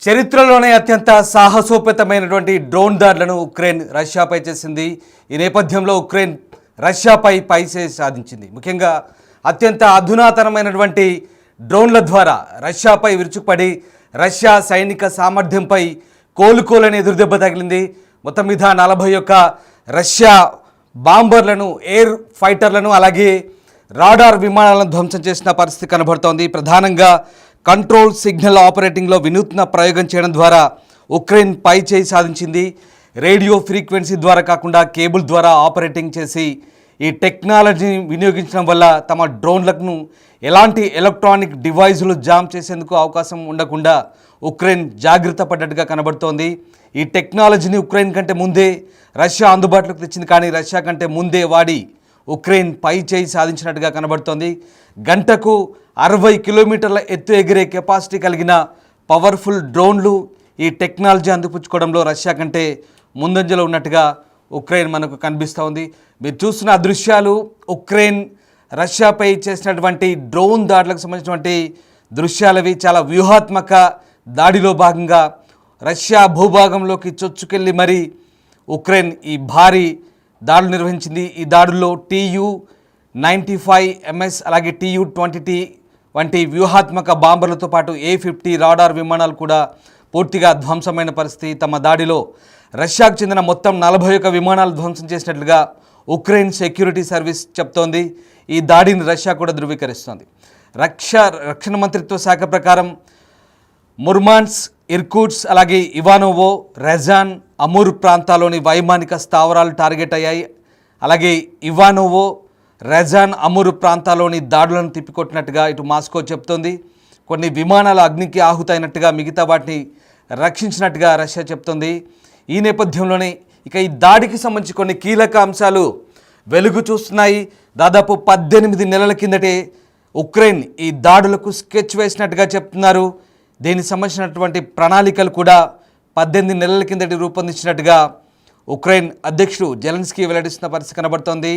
చరిత్రలోనే అత్యంత సాహసోపేతమైనటువంటి డ్రోన్ దాడులను ఉక్రెయిన్ రష్యాపై చేసింది. ఈ నేపథ్యంలో ఉక్రెయిన్ రష్యాపై పైచేయి సాధించింది. ముఖ్యంగా అత్యంత అధునాతనమైనటువంటి డ్రోన్ల ద్వారా రష్యాపై విరుచుకుపడి రష్యా సైనిక సామర్థ్యంపై కోలుకోలేని ఎదురుదెబ్బ తగిలింది. మొత్తం మీద 41 రష్యా బాంబర్లను, ఎయిర్ ఫైటర్లను, అలాగే రాడార్ విమానాలను ధ్వంసం చేసిన పరిస్థితి కనబడుతోంది. ప్రధానంగా కంట్రోల్ సిగ్నల్ ఆపరేటింగ్లో వినూత్న ప్రయోగం చేయడం ద్వారా ఉక్రెయిన్ పైచేయి సాధించింది. రేడియో ఫ్రీక్వెన్సీ ద్వారా కాకుండా కేబుల్ ద్వారా ఆపరేటింగ్ చేసి ఈ టెక్నాలజీని వినియోగించడం వల్ల తమ డ్రోన్లను ఎలాంటి ఎలక్ట్రానిక్ డివైజులు జామ్ చేసేందుకు అవకాశం ఉండకుండా ఉక్రెయిన్ జాగ్రత్త పడ్డట్టుగా కనబడుతోంది. ఈ టెక్నాలజీని ఉక్రెయిన్ కంటే ముందే రష్యా అందుబాటులోకి తెచ్చింది, కానీ రష్యా కంటే ముందే వాడి ఉక్రెయిన్ పైచేయి సాధించినట్టుగా కనబడుతోంది. గంటకు 60 కిలోమీటర్ల ఎత్తు ఎగిరే కెపాసిటీ కలిగిన పవర్ఫుల్ డ్రోన్లు ఈ టెక్నాలజీ అందిపుచ్చుకోవడంలో రష్యా కంటే ముందంజలో ఉన్నట్టుగా ఉక్రెయిన్ మనకు కనిపిస్తూ ఉంది. మీరు చూస్తున్న దృశ్యాలు ఉక్రెయిన్ రష్యాపై చేసినటువంటి డ్రోన్ దాడులకు సంబంధించినటువంటి దృశ్యాలవి. చాలా వ్యూహాత్మక దాడిలో భాగంగా రష్యా భూభాగంలోకి చొచ్చుకెళ్ళి మరి ఉక్రెయిన్ ఈ భారీ దాడులు నిర్వహించింది. ఈ దాడుల్లో Tu-95MS అలాగే Tu-20T వంటి వ్యూహాత్మక బాంబర్లతో పాటు A-50 రాడార్ విమానాలు కూడా పూర్తిగా ధ్వంసమైన పరిస్థితి. తమ దాడిలో రష్యాకు చెందిన మొత్తం 41 విమానాలు ధ్వంసం చేసినట్లుగా ఉక్రెయిన్ సెక్యూరిటీ సర్వీస్ చెప్తోంది. ఈ దాడిని రష్యా కూడా ధృవీకరిస్తోంది. రక్షణ మంత్రిత్వ శాఖ ప్రకారం ముర్మాన్స్, ఇర్కుట్స్, అలాగే ఇవానోవో, రెజాన్, అమూర్ ప్రాంతాల్లోని వైమానిక స్థావరాలు టార్గెట్ అయ్యాయి. అలాగే ఇవానోవో, రెజాన్, అమూర్ ప్రాంతాల్లోని దాడులను తిప్పికొట్టినట్టుగా ఇటు మాస్కో చెప్తోంది. కొన్ని విమానాలు అగ్నికి ఆహుతైనట్టుగా మిగతా వాటిని రక్షించినట్టుగా రష్యా చెప్తోంది. ఈ నేపథ్యంలోనే ఇక ఈ దాడికి సంబంధించి కొన్ని కీలక అంశాలు వెలుగు చూస్తున్నాయి. దాదాపు 18 నెలల కిందటే ఉక్రెయిన్ ఈ దాడులకు స్కెచ్ వేసినట్టుగా చెప్తున్నారు. దీనికి సంబంధించినటువంటి ప్రణాళికలు కూడా 18 నెలల కిందటి రూపొందించినట్టుగా ఉక్రెయిన్ అధ్యక్షుడు జెలెన్స్కీ వెల్లడిస్తున్న పరిస్థితి కనబడుతోంది.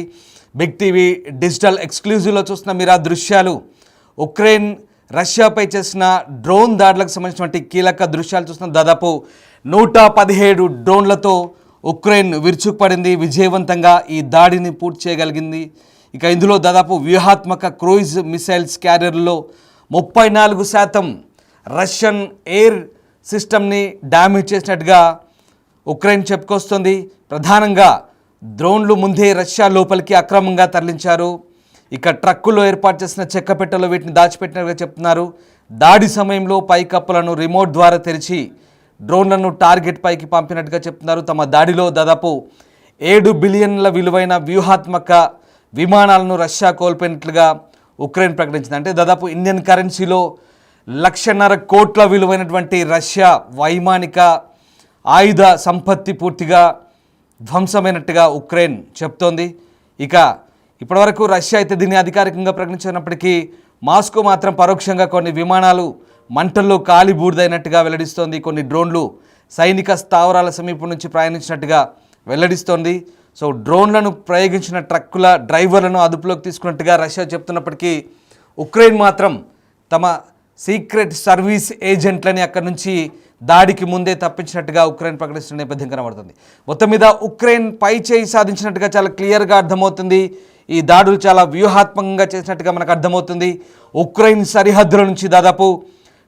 బిగ్ టీవీ డిజిటల్ ఎక్స్క్లూజివ్లో చూస్తున్న మీరు ఆ దృశ్యాలు ఉక్రెయిన్ రష్యాపై చేసిన డ్రోన్ దాడులకు సంబంధించినటువంటి కీలక దృశ్యాలు చూస్తున్న దాదాపు 117 డ్రోన్లతో ఉక్రెయిన్ విరుచుకుపడింది. విజయవంతంగా ఈ దాడిని పూర్తి చేయగలిగింది. ఇక ఇందులో దాదాపు వ్యూహాత్మక క్రూయిజ్ మిసైల్స్ క్యారియర్లో 34% రష్యన్ ఎయిర్ సిస్టమ్ని డ్యామేజ్ చేసినట్టుగా ఉక్రెయిన్ చెప్పుకొస్తుంది. ప్రధానంగా డ్రోన్లు ముందే రష్యా లోపలికి అక్రమంగా తరలించారు. ఇక ట్రక్కుల్లో ఏర్పాటు చేసిన చెక్కపెట్టెలో వీటిని దాచిపెట్టినట్టుగా చెప్తున్నారు. దాడి సమయంలో పైకప్పులను రిమోట్ ద్వారా తెరిచి డ్రోన్లను టార్గెట్ పైకి పంపినట్టుగా చెప్తున్నారు. తమ దాడిలో దాదాపు 7 బిలియన్ల విలువైన వ్యూహాత్మక విమానాలను రష్యా కోల్పోయినట్లుగా ఉక్రెయిన్ ప్రకటించింది. అంటే దాదాపు ఇండియన్ కరెన్సీలో 1.5 కోట్ల విలువైనటువంటి రష్యా వైమానిక ఆయుధ సంపత్తి పూర్తిగా ధ్వంసమైనట్టుగా ఉక్రెయిన్ చెప్తోంది. ఇక ఇప్పటివరకు రష్యా అయితే దీన్ని అధికారికంగా ప్రకటించినప్పటికీ మాస్కో మాత్రం పరోక్షంగా కొన్ని విమానాలు మంటల్లో కాలి బూడిదైనట్టుగా వెల్లడిస్తోంది. కొన్ని డ్రోన్లు సైనిక స్థావరాల సమీపం నుంచి ప్రయాణించినట్టుగా వెల్లడిస్తోంది. సో డ్రోన్లను ప్రయోగించిన ట్రక్కుల డ్రైవర్లను అదుపులోకి తీసుకున్నట్టుగా రష్యా చెప్తున్నప్పటికీ ఉక్రెయిన్ మాత్రం తమ సీక్రెట్ సర్వీస్ ఏజెంట్లని అక్కడి నుంచి దాడికి ముందే తప్పించినట్టుగా ఉక్రెయిన్ ప్రకటిస్తున్న నేపథ్యం కనబడుతుంది. మొత్తం మీద ఉక్రెయిన్ పైచేయి సాధించినట్టుగా చాలా క్లియర్గా అర్థమవుతుంది. ఈ దాడులు చాలా వ్యూహాత్మకంగా చేసినట్టుగా మనకు అర్థమవుతుంది. ఉక్రెయిన్ సరిహద్దుల నుంచి దాదాపు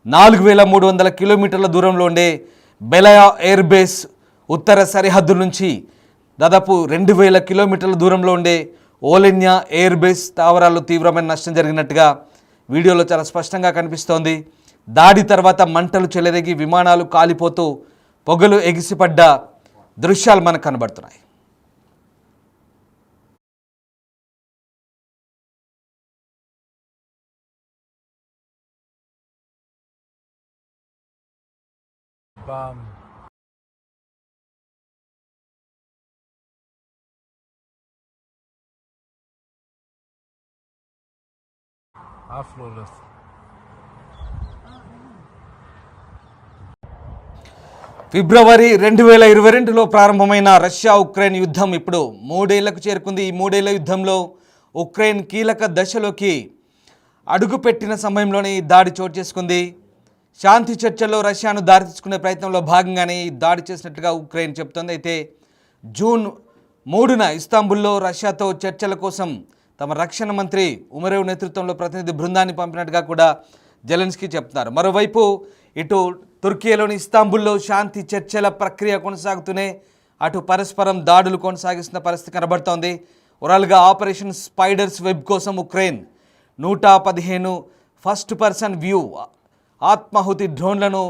4300 కిలోమీటర్ల దూరంలో ఉండే బెలయా ఎయిర్ బేస్, ఉత్తర సరిహద్దు నుంచి దాదాపు 2000 కిలోమీటర్ల దూరంలో ఉండే ఓలెన్యా ఎయిర్ బేస్ స్థావరాల్లో తీవ్రమైన నష్టం జరిగినట్టుగా వీడియోలో చాలా స్పష్టంగా కనిపిస్తోంది. దాడి తర్వాత మంటలు చెలరేగి విమానాలు కాలిపోతూ పొగలు ఎగిసిపడ్డ దృశ్యాలు మనకు కనబడుతున్నాయి. Bam. Flawless. ఫిబ్రవరి 2022లో ప్రారంభమైన రష్యా ఉక్రెయిన్ యుద్ధం ఇప్పుడు 3 ఏళ్లకు చేరుకుంది. ఈ 3 ఏళ్ల యుద్ధంలో ఉక్రెయిన్ కీలక దశలోకి అడుగుపెట్టిన సమయంలోనే ఈ దాడి చోటు చేసుకుంది. శాంతి చర్చల్లో రష్యాను దారి తీసుకునే ప్రయత్నంలో భాగంగానే ఈ దాడి చేసినట్లుగా ఉక్రెయిన్ చెబుతోంది. అయితే జూన్ 3న ఇస్తాంబుల్లో రష్యాతో చర్చల కోసం తమ రక్షణ మంత్రి ఉమరేవ్ నేతృత్వంలో ప్రతినిధి బృందాన్ని పంపినట్టుగా కూడా జెలెన్స్కీ చెప్తున్నారు. మరోవైపు ఇటు తుర్కీలోని ఇస్తాంబుల్లో శాంతి చర్చల ప్రక్రియ కొనసాగుతూనే అటు పరస్పరం దాడులు కొనసాగిస్తున్న పరిస్థితి కనబడుతోంది. ఓవరాల్గా ఆపరేషన్ స్పైడర్స్ వెబ్ కోసం ఉక్రెయిన్ 115 ఫస్ట్ పర్సన్ వ్యూ ఆత్మాహుతి డ్రోన్లను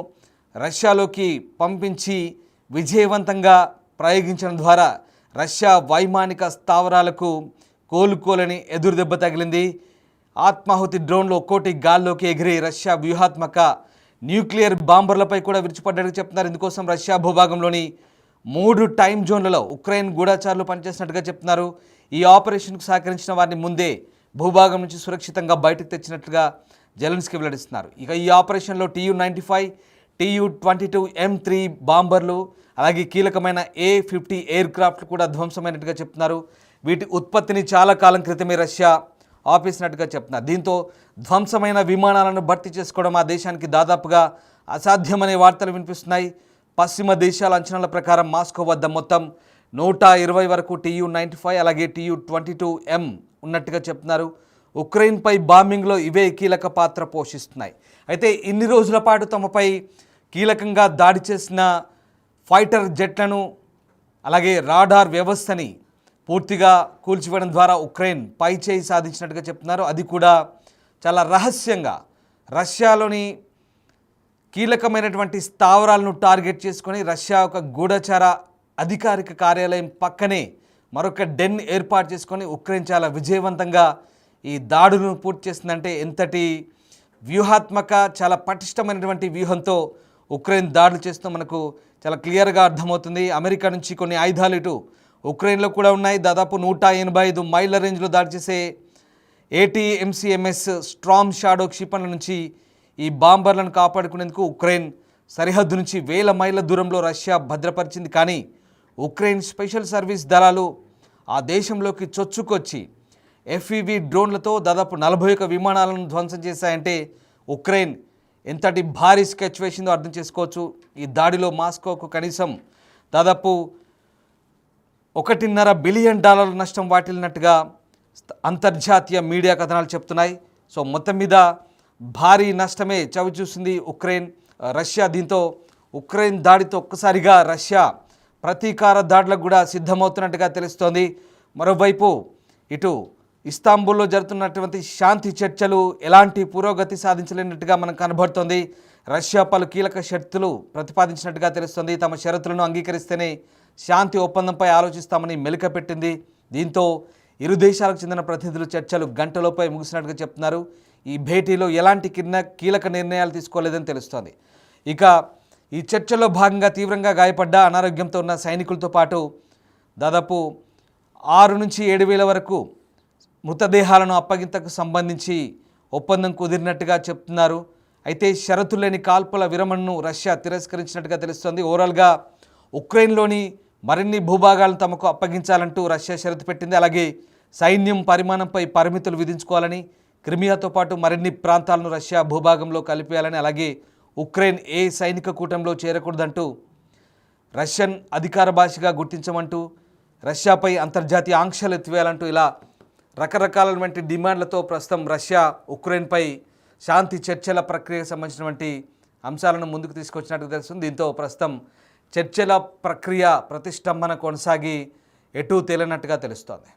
రష్యాలోకి పంపించి విజయవంతంగా ప్రయోగించడం ద్వారా రష్యా వైమానిక స్థావరాలకు కోలుకోలేని ఎదురుదెబ్బ తగిలింది. ఆత్మాహుతి డ్రోన్లు ఒక్కోటి గాల్లోకి ఎగిరి రష్యా వ్యూహాత్మక న్యూక్లియర్ బాంబర్లపై కూడా విరుచుపడ్డట్టు చెప్తున్నారు. ఇందుకోసం రష్యా భూభాగంలోని 3 టైం జోన్లలో ఉక్రెయిన్ గూఢచారులు పనిచేసినట్టుగా చెప్తున్నారు. ఈ ఆపరేషన్కు సహకరించిన వారిని ముందే భూభాగం నుంచి సురక్షితంగా బయటకు తెచ్చినట్లుగా జెలెన్స్కీ వెల్లడిస్తున్నారు. ఇక ఈ ఆపరేషన్లో TU-95, TU-22M3 బాంబర్లు అలాగే కీలకమైన A-50 ఎయిర్ క్రాఫ్ట్లు కూడా ధ్వంసమైనట్టుగా చెప్తున్నారు. వీటి ఉత్పత్తిని చాలా కాలం క్రితమే రష్యా ఆపేసినట్టుగా చెప్తున్నారు. దీంతో ధ్వంసమైన విమానాలను భర్తీ చేసుకోవడం ఆ దేశానికి దాదాపుగా అసాధ్యమనే వార్తలు వినిపిస్తున్నాయి. పశ్చిమ దేశాల అంచనాల ప్రకారం మాస్కో వద్ద మొత్తం 120 వరకు TU-95 అలాగే TU-22M ఉన్నట్టుగా చెప్తున్నారు. ఉక్రెయిన్పై బాంబింగ్లో ఇవే కీలక పాత్ర పోషిస్తున్నాయి. అయితే ఇన్ని రోజుల పాటు తమపై కీలకంగా దాడి చేసిన ఫైటర్ జెట్లను అలాగే రాడార్ వ్యవస్థని పూర్తిగా కూల్చివేయడం ద్వారా ఉక్రెయిన్ పైచేయి సాధించినట్టుగా చెప్తున్నారు. అది కూడా చాలా రహస్యంగా రష్యాలోని కీలకమైనటువంటి స్థావరాలను టార్గెట్ చేసుకొని రష్యా ఒక గూఢచార అధికారిక కార్యాలయం పక్కనే మరొక డెన్ ఏర్పాటు చేసుకొని ఉక్రెయిన్ చాలా విజయవంతంగా ఈ దాడులను పూర్తి చేసిందంటే ఎంతటి వ్యూహాత్మక చాలా పటిష్టమైనటువంటి వ్యూహంతో ఉక్రెయిన్ దాడులు చేస్తూ మనకు చాలా క్లియర్గా అర్థమవుతుంది. అమెరికా నుంచి కొన్ని ఆయుధాలు ఇటు ఉక్రెయిన్లో కూడా ఉన్నాయి. దాదాపు 185 మైళ్ళ రేంజ్లో దాడి చేసే ATMCMS స్ట్రామ్ షాడో క్షిపణుల నుంచి ఈ బాంబర్లను కాపాడుకునేందుకు ఉక్రెయిన్ సరిహద్దు నుంచి 1000 మైళ్ళ దూరంలో రష్యా భద్రపరిచింది. కానీ ఉక్రెయిన్ స్పెషల్ సర్వీస్ దళాలు ఆ దేశంలోకి చొచ్చుకొచ్చి FPV డ్రోన్లతో దాదాపు 41 విమానాలను ధ్వంసం చేశాయంటే ఉక్రెయిన్ ఎంతటి భారీ స్కెచ్ వేసిందో అర్థం చేసుకోవచ్చు. ఈ దాడిలో మాస్కోకు కనీసం దాదాపు $1.5 బిలియన్ నష్టం వాటిల్లినట్టుగా అంతర్జాతీయ మీడియా కథనాలు చెప్తున్నాయి. సో మొత్తం మీద భారీ నష్టమే చవిచూసింది రష్యా. దీంతో ఉక్రెయిన్ దాడితో ఒక్కసారిగా రష్యా ప్రతీకార దాడులకు కూడా సిద్ధమవుతున్నట్టుగా తెలుస్తోంది. మరోవైపు ఇటు ఇస్తాంబుల్లో జరుగుతున్నటువంటి శాంతి చర్చలు ఎలాంటి పురోగతి సాధించలేనట్టుగా మనకు కనబడుతోంది. రష్యా పలు కీలక షరతులు ప్రతిపాదించినట్టుగా తెలుస్తోంది. తమ షరతులను అంగీకరిస్తేనే శాంతి ఒప్పందంపై ఆలోచిస్తామని మెలికపెట్టింది. దీంతో ఇరు దేశాలకు చెందిన ప్రతినిధులు చర్చలు గంటలోపై ముగిసినట్టుగా చెప్తున్నారు. ఈ భేటీలో ఎలాంటి కీలక నిర్ణయాలు తీసుకోలేదని తెలుస్తోంది. ఇక ఈ చర్చల్లో భాగంగా తీవ్రంగా గాయపడ్డ అనారోగ్యంతో ఉన్న సైనికులతో పాటు దాదాపు 6 నుంచి 7,000 వరకు మృతదేహాలను అప్పగింతకు సంబంధించి ఒప్పందం కుదిరినట్టుగా చెప్తున్నారు. అయితే షరతులు లేని కాల్పుల విరమణను రష్యా తిరస్కరించినట్టుగా తెలుస్తోంది. ఓవరాల్గా ఉక్రెయిన్లోని మరిన్ని భూభాగాలను తమకు అప్పగించాలంటూ రష్యా షరతు పెట్టింది. అలాగే సైన్యం పరిమాణంపై పరిమితులు విధించుకోవాలని, క్రిమియాతో పాటు మరిన్ని ప్రాంతాలను రష్యా భూభాగంలో కలిపేయాలని, అలాగే ఉక్రెయిన్ ఏ సైనిక కూటంలో చేరకూడదంటూ రష్యన్ అధికార భాషగా గుర్తించమంటూ రష్యాపై అంతర్జాతీయ ఆంక్షలు ఎత్తివేయాలంటూ ఇలా రకరకాలైనటువంటి డిమాండ్లతో ప్రస్తుతం రష్యా ఉక్రెయిన్పై శాంతి చర్చల ప్రక్రియకు సంబంధించినటువంటి అంశాలను ముందుకు తీసుకొచ్చినట్టు తెలుస్తుంది. దీంతో ప్రస్తుతం చర్చల ప్రక్రియ ప్రతిష్టంభన కొనసాగి ఎటూ తేలినట్టుగా తెలుస్తోంది.